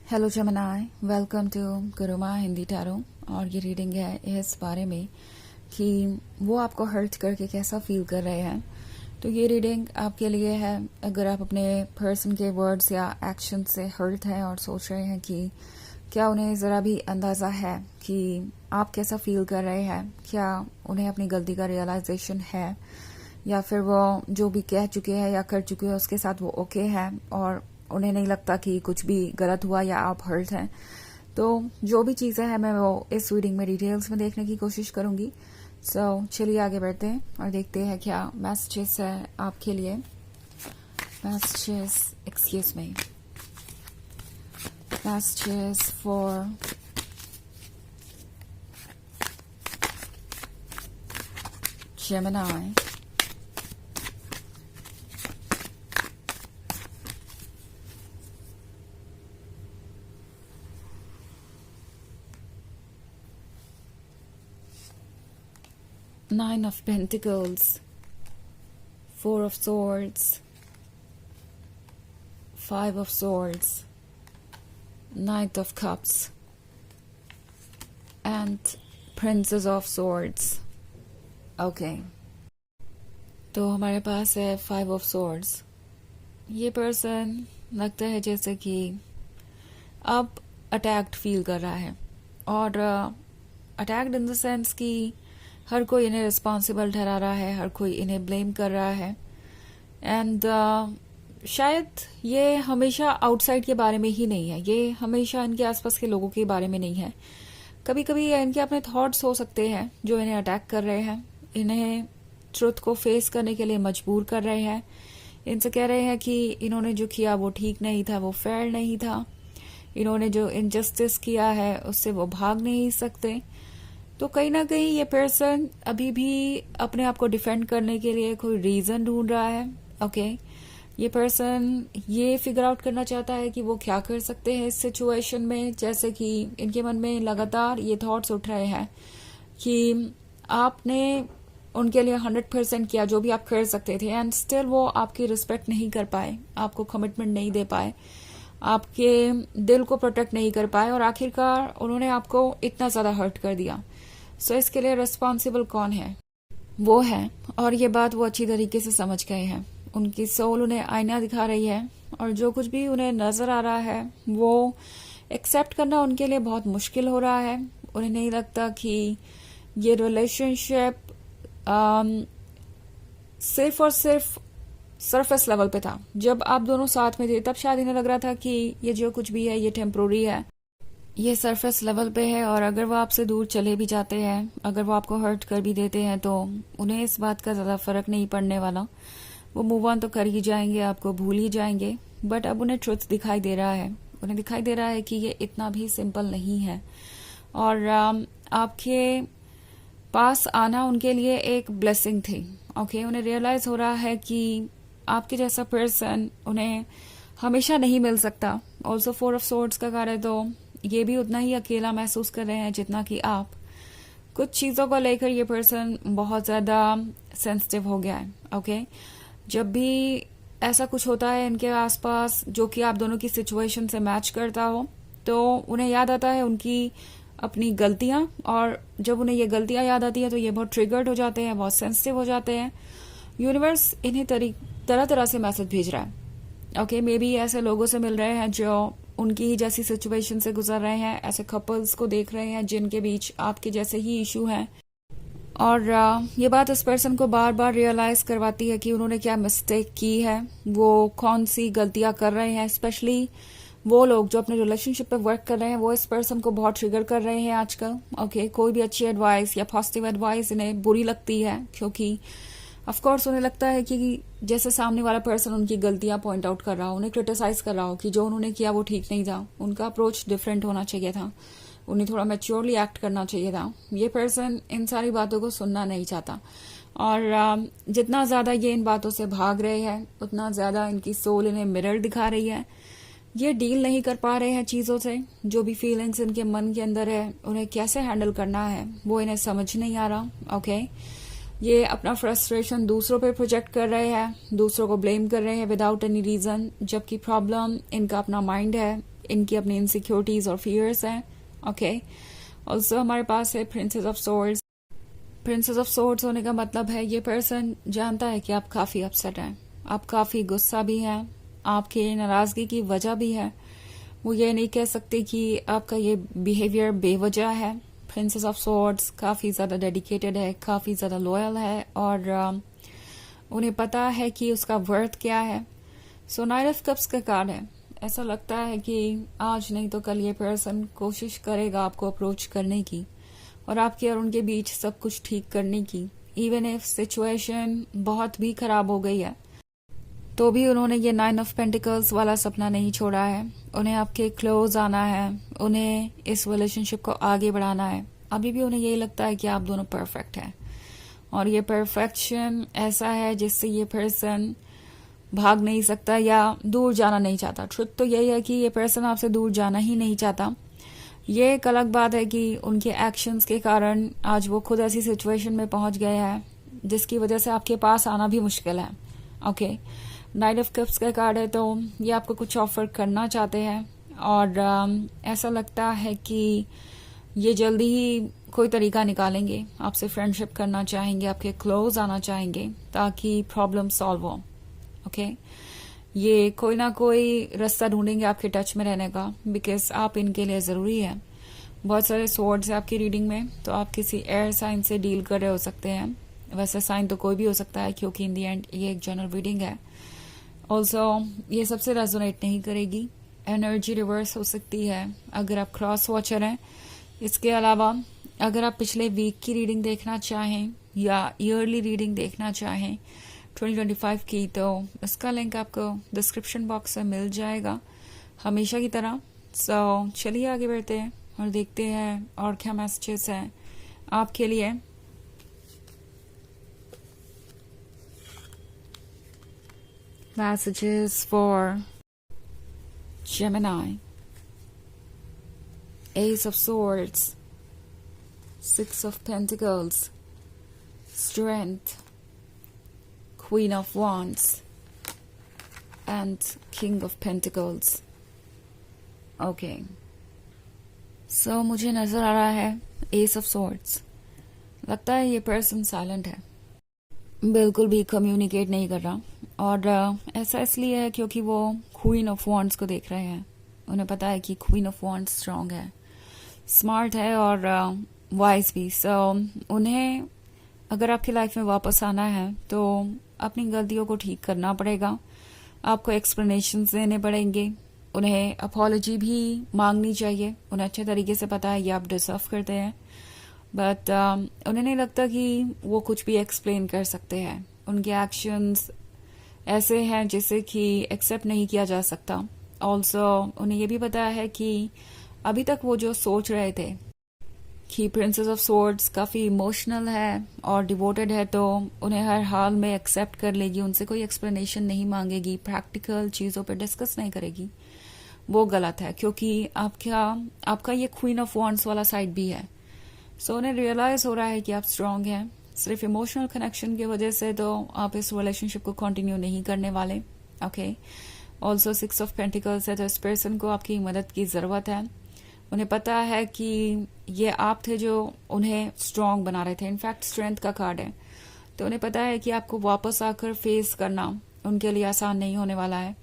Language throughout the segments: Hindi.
हेलो जमनाई, welcome to Guruma Hindi tarot. और ये रीडिंग है इस बारे में कि वो आपको हर्ट करके कैसा फील कर रहे हैं। तो ये रीडिंग आपके लिए है अगर आप अपने पर्सन के वर्ड्स या एक्शन से हर्ट हैं और सोच रहे हैं कि क्या उन्हें ज़रा भी अंदाज़ा है कि आप कैसा फील कर रहे हैं, क्या उन्हें अपनी गलती का रियलाइजेशन है, या फिर वो जो भी कह चुके हैं या कर चुके हैं उसके साथ वो ओके है और उन्हें नहीं लगता कि कुछ भी गलत हुआ या आप हर्ट हैं। तो जो भी चीज़ें हैं मैं वो इस रीडिंग में डिटेल्स में देखने की कोशिश करूंगी। सो चलिए आगे बढ़ते हैं और देखते हैं क्या मैसेजेस है आपके लिए। Messages, excuse me, messages for Gemini. Nine of Pentacles, Four of Swords, Five of Swords, Knight of Cups, and Princess of Swords. Okay तो हमारे पास है फाइव ऑफ सोर्ड्स। ये पर्सन लगता है जैसे कि अब अटैक्ड फील कर रहा है और अटैक्ड इन द सेंस कि हर कोई इन्हें रिस्पॉन्सिबल ठहरा रहा है, हर कोई इन्हें ब्लेम कर रहा है। एंड शायद ये हमेशा आउटसाइड के बारे में ही नहीं है, ये हमेशा इनके आसपास के लोगों के बारे में नहीं है। कभी कभी इनके अपने थॉट्स हो सकते हैं जो इन्हें अटैक कर रहे हैं, इन्हें ट्रुथ को फेस करने के लिए मजबूर कर रहे हैं। इनसे कह रहे हैं कि इन्होंने जो किया वो ठीक नहीं था, वो फेयर नहीं था, इन्होंने जो इनजस्टिस किया है उससे वो भाग नहीं सकते। तो कहीं ना कहीं ये पर्सन अभी भी अपने आप को डिफेंड करने के लिए कोई रीजन ढूंढ रहा है। ओके ये पर्सन ये फिगर आउट करना चाहता है कि वो क्या कर सकते हैं इस सिचुएशन में। जैसे कि इनके मन में लगातार ये थॉट्स उठ रहे हैं कि आपने उनके लिए 100% किया जो भी आप कर सकते थे, एंड स्टिल वो आपकी रिस्पेक्ट नहीं कर पाए, आपको कमिटमेंट नहीं दे पाए, आपके दिल को प्रोटेक्ट नहीं कर पाए और आखिरकार उन्होंने आपको इतना ज्यादा हर्ट कर दिया। सो इसके लिए रिस्पॉन्सिबल कौन है? वो है, और ये बात वो अच्छी तरीके से समझ गए हैं। उनकी सोल उन्हें आईना दिखा रही है और जो कुछ भी उन्हें नजर आ रहा है वो एक्सेप्ट करना उनके लिए बहुत मुश्किल हो रहा है। उन्हें नहीं लगता कि ये रिलेशनशिप सिर्फ और सिर्फ सरफेस लेवल पे था। जब आप दोनों साथ में थे तब शायद इन्हें लग रहा था कि ये जो कुछ भी है ये टेम्पोररी है, ये सरफेस लेवल पे है, और अगर वो आपसे दूर चले भी जाते हैं, अगर वो आपको हर्ट कर भी देते हैं तो उन्हें इस बात का ज्यादा फर्क नहीं पड़ने वाला। वो मूव ऑन तो कर ही जाएंगे, आपको भूल ही जाएंगे। बट अब उन्हें ट्रुथ दिखाई दे रहा है, उन्हें दिखाई दे रहा है कि ये इतना भी सिंपल नहीं है और आपके पास आना उनके लिए एक ब्लेसिंग थी। ओके उन्हें रियलाइज हो रहा है कि आपके जैसा पर्सन उन्हें हमेशा नहीं मिल सकता। ऑल्सो फोर ऑफ सोर्ड्स का कार्ड है तो ये भी उतना ही अकेला महसूस कर रहे हैं जितना कि आप। कुछ चीजों को लेकर ये पर्सन बहुत ज्यादा सेंसिटिव हो गया है। ओके जब भी ऐसा कुछ होता है इनके आसपास जो कि आप दोनों की सिचुएशन से मैच करता हो तो उन्हें याद आता है उनकी अपनी गलतियां, और जब उन्हें ये गलतियां याद आती है तो ये बहुत ट्रिगर्ड हो जाते हैं, बहुत सेंसिटिव हो जाते हैं। यूनिवर्स इन्हें तरह तरह से मैसेज भेज रहा है। ओके मे बी ऐसे लोगों से मिल रहे हैं जो उनकी ही जैसी सिचुएशन से गुजर रहे हैं, ऐसे कपल्स को देख रहे हैं जिनके बीच आपके जैसे ही इशू हैं। और ये बात इस पर्सन को बार बार रियलाइज करवाती है कि उन्होंने क्या मिस्टेक की है, वो कौन सी गलतियां कर रहे हैं। स्पेशली वो लोग जो अपने रिलेशनशिप पे वर्क कर रहे हैं वो इस पर्सन को बहुत ट्रिगर कर रहे हैं आजकल। ओके कोई भी अच्छी एडवाइस या पॉजिटिव एडवाइस इन्हें बुरी लगती है क्योंकि ऑफ कोर्स उन्हें लगता है कि जैसे सामने वाला पर्सन उनकी गलतियां पॉइंट आउट कर रहा हो, उन्हें क्रिटिसाइज कर रहा हो कि जो उन्होंने किया वो ठीक नहीं था, उनका अप्रोच डिफरेंट होना चाहिए था, उन्हें थोड़ा मैच्योरली एक्ट करना चाहिए था। ये पर्सन इन सारी बातों को सुनना नहीं चाहता और जितना ज्यादा ये इन बातों से भाग रहे हैं उतना ज्यादा इनकी सोल इन्हें मिरर दिखा रही है। ये डील नहीं कर पा रहे हैं चीजों से, जो भी फीलिंग्स इनके मन के अंदर है उन्हें कैसे हैंडल करना है वो इन्हें समझ नहीं आ रहा। ओके ये अपना फ्रस्ट्रेशन दूसरों पे प्रोजेक्ट कर रहे हैं, दूसरों को ब्लेम कर रहे हैं विदाउट एनी रीजन, जबकि प्रॉब्लम इनका अपना माइंड है, इनकी अपनी इनसिक्योरिटीज और फियर्स हैं। ओके, ऑल्सो हमारे पास है princess of swords. Princess of swords होने का मतलब है ये पर्सन जानता है कि आप काफी अपसेट हैं, आप काफी गुस्सा भी हैं, आपके नाराजगी की वजह भी है। वो ये नहीं कह सकते कि आपका ये बिहेवियर बेवजह है। प्रिंसेस ऑफ सोर्ड्स काफी ज्यादा डेडिकेटेड है, काफी ज्यादा लॉयल है और उन्हें पता है कि उसका वर्थ क्या है। सो नाइट ऑफ कप्स का कार्ड है। ऐसा लगता है कि आज नहीं तो कल ये पर्सन कोशिश करेगा आपको अप्रोच करने की और आपके और उनके बीच सब कुछ ठीक करने की। इवन इफ सिचुएशन बहुत भी खराब हो गई है तो भी उन्होंने ये 9 ऑफ पेंटिकल्स वाला सपना नहीं छोड़ा है। उन्हें आपके क्लोज आना है, उन्हें इस रिलेशनशिप को आगे बढ़ाना है। अभी भी उन्हें यही लगता है कि आप दोनों परफेक्ट हैं और ये परफेक्शन ऐसा है जिससे ये पर्सन भाग नहीं सकता या दूर जाना नहीं चाहता। ट्रुथ तो यही है कि ये पर्सन आपसे दूर जाना ही नहीं चाहता। ये एक अलग बात है कि उनके एक्शंस के कारण आज वो खुद ऐसी सिचुएशन में पहुंच गए हैं जिसकी वजह से आपके पास आना भी मुश्किल है। ओके, नाइट ऑफ कप्स का कार्ड है तो ये आपको कुछ ऑफर करना चाहते हैं और ऐसा लगता है कि ये जल्दी ही कोई तरीका निकालेंगे, आपसे फ्रेंडशिप करना चाहेंगे, आपके क्लोज आना चाहेंगे ताकि प्रॉब्लम सॉल्व हो। ओके, ये कोई ना कोई रास्ता ढूंढेंगे आपके टच में रहने का, बिकॉज आप इनके लिए जरूरी है। बहुत सारे सोर्ड्स है आपकी रीडिंग में, तो आप किसी एयर साइन से डील कर रहे हो सकते हैं। वैसे साइन तो कोई भी हो सकता है क्योंकि इन दी एंड ये एक जनरल रीडिंग है। ऑल्सो ये सबसे रेजोनेट नहीं करेगी, एनर्जी रिवर्स हो सकती है अगर आप क्रॉस वॉचर हैं। इसके अलावा अगर आप पिछले वीक की रीडिंग देखना चाहें या ईयरली रीडिंग देखना चाहें 2025 की, तो इसका लिंक आपको डिस्क्रिप्शन बॉक्स में मिल जाएगा हमेशा की तरह। सो चलिए आगे बढ़ते हैं और देखते हैं और क्या मैसेजेस हैं आपके लिए। Messages for Gemini. Ace of Swords, Six of Pentacles, Strength, Queen of Wands, and King of Pentacles. Okay. So मुझे नजर आ रहा है Ace of Swords. लगता है ये पर्सन साइलेंट है, बिल्कुल भी कम्युनिकेट नहीं कर रहा और ऐसा इसलिए है क्योंकि वो क्वीन ऑफ वॉन्ड्स को देख रहे हैं। उन्हें पता है कि क्वीन ऑफ वॉन्ड्स स्ट्रांग है, स्मार्ट है और वाइज भी। सो उन्हें अगर आपकी लाइफ में वापस आना है तो अपनी गलतियों को ठीक करना पड़ेगा, आपको एक्सप्लेनेशंस देने पड़ेंगे, उन्हें अपॉलॉजी भी मांगनी चाहिए। उन्हें अच्छे तरीके से पता है ये आप डिजर्व करते हैं, बट उन्हें नहीं लगता कि वो कुछ भी एक्सप्लेन कर सकते हैं। उनके एक्शंस ऐसे हैं जिसे कि एक्सेप्ट नहीं किया जा सकता। ऑल्सो उन्हें ये भी पता है कि अभी तक वो जो सोच रहे थे कि प्रिंसेस ऑफ सोर्ड्स काफी इमोशनल है और डिवोटेड है, तो उन्हें हर हाल में एक्सेप्ट कर लेगी, उनसे कोई एक्सप्लेनेशन नहीं मांगेगी, प्रैक्टिकल चीजों पर डिस्कस नहीं करेगी। वो गलत है क्योंकि आपका ये क्वीन ऑफ वॉन्ड्स वाला साइड भी है। सो उन्हें रियलाइज हो रहा है कि आप स्ट्रांग हैं। सिर्फ इमोशनल कनेक्शन की वजह से तो आप इस रिलेशनशिप को कंटिन्यू नहीं करने वाले। ओके, ऑल्सो 6 ऑफ पेंटिकल्स है, तो इस पर्सन को आपकी मदद की जरूरत है। उन्हें पता है कि ये आप थे जो उन्हें स्ट्रांग बना रहे थे। इनफैक्ट स्ट्रेंथ का कार्ड है, तो उन्हें पता है कि आपको वापस आकर फेस करना उनके लिए आसान नहीं होने वाला है।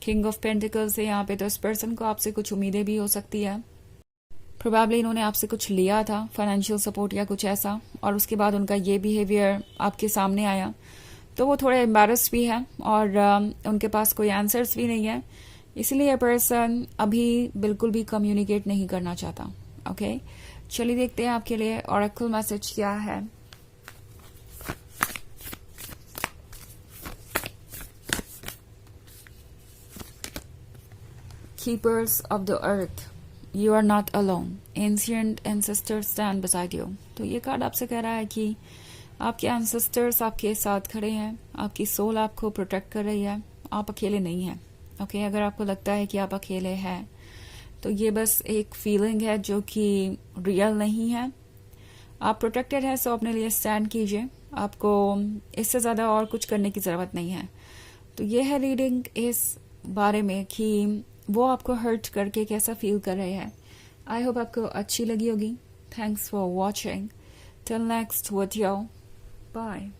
किंग ऑफ पेंटिकल्स है यहाँ पे, तो इस पर्सन को आपसे कुछ उम्मीदें भी हो सकती है। प्रोबेबली इन्होंने आपसे कुछ लिया था, फाइनेंशियल सपोर्ट या कुछ ऐसा, और उसके बाद उनका ये बिहेवियर आपके सामने आया तो वो थोड़े एम्बैरस भी है और उनके पास कोई आंसर्स भी नहीं है। इसलिए पर्सन अभी बिल्कुल भी कम्युनिकेट नहीं करना चाहता। ओके, चलिए देखते हैं आपके लिए ऑरेकल मैसेज क्या है। Keepers of the earth, you are not alone, ancient ancestors stand beside you. तो ये कार्ड आपसे कह रहा है कि आपके एंसेस्टर्स आपके साथ खड़े हैं, आपकी सोल आपको प्रोटेक्ट कर रही है, आप अकेले नहीं हैं। ओके, अगर आपको लगता है कि आप अकेले हैं तो ये बस एक फीलिंग है जो कि रियल नहीं है। आप प्रोटेक्टेड हैं, सो अपने लिए स्टैंड कीजिए, आपको इससे ज्यादा और कुछ करने की जरूरत नहीं है। तो ये है रीडिंग इस बारे में कि वो आपको हर्ट करके कैसा फील कर रहे हैं। आई होप आपको अच्छी लगी होगी। Thanks for watching. Till next video, bye.